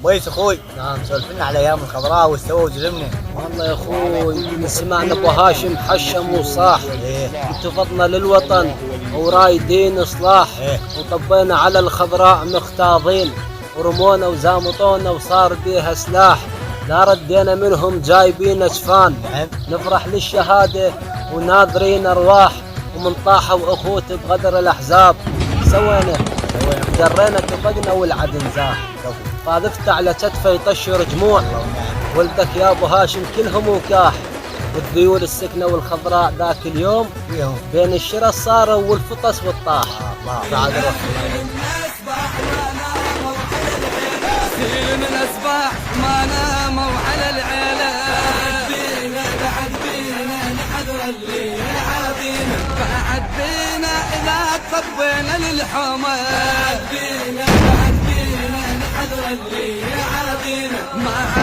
ميس اخوي. نعم. سولف لنا على ايام الخضراء والسوى وجرمنا. والله يا اخوي من سمعنا ابو هاشم حشم وصاح. انتفضنا للوطن ورايدين اصلاح. وطبينا على الخضراء مختاضين ورمونا وزامطونا وصار بيها سلاح. لا ردينا منهم جايبين اجفان. نفرح للشهاده وناظرين ارواح. ومن طاحوا اخوت بغدر الاحزاب سوينا جرينا كفقنا والعدن زاح. قاذفت على كتفه يطشر جموع. ولدك يا ابو هاشم كلهم وكاح. والذيول السكنه والخضراء ذاك اليوم بين الشرى صاروا والفطس والطاح. بعد روح من الأصباح ما ناموا على العيلة. بعد بينا نحذر اللي عابينا. بعد بينا إذا طبينا للحومة. بعد بينا نحذر اللي عابينا.